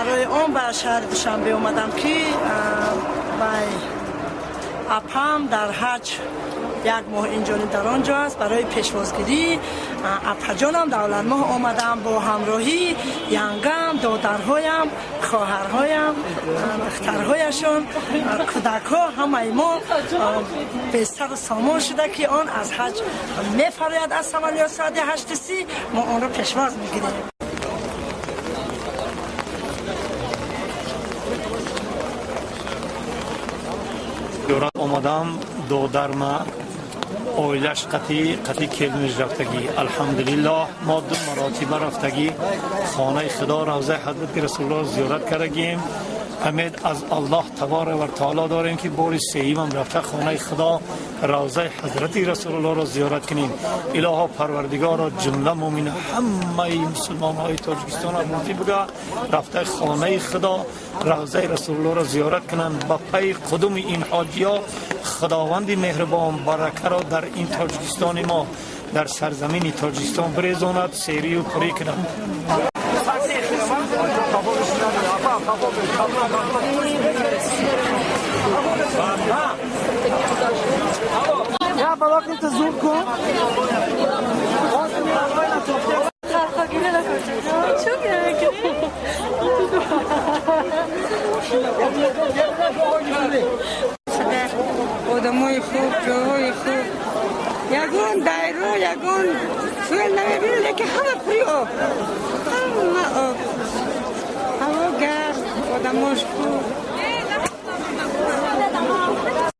برای اون به شهر دوشنبه اومدم که اپم در حج یک ماه اینجا در آنجا است. برای پیشوازگیری اپا جانم دولت ماه آمدم با همراهی ینگم، دادرهایم، خواهرهایم، دخترهایشون، کودک ها، همه ما بستر سامان شده که آن از حج میفرید. از عملیات ساعت 8:30 ما آن را پیشواز میگیریم. دوران آمدم دادرم اویلش قطعی کلمش رفتگی. الحمدلله ما 2 مراتبه رفتگی خانه خدا روضه حضرت رسول الله زیارت کردیم. امید از الله تبارک و تعالی داریم که بار سوم هم رفته خانه خدا روضه حضرت رسول الله را زیارت کنیم. الها پروردگار جمله مؤمن همه مسلمان های تاجیکستان را موفق بگه رفته خانه خدا روضه رسول الله را زیارت کنند. با پی قدوم این حاجیا خداوند مهربان برکت را در این تاجیکستان ما در سرزمین تاجیکستان بریزاند، سیری و پری کنند. یا بابا که زود کن. آدمای خوب، جاهای خوب، یگون دایرو، یگون فیل نمیبینید که همه پری آب، همه آب، هوا گرم، آدماش خوب.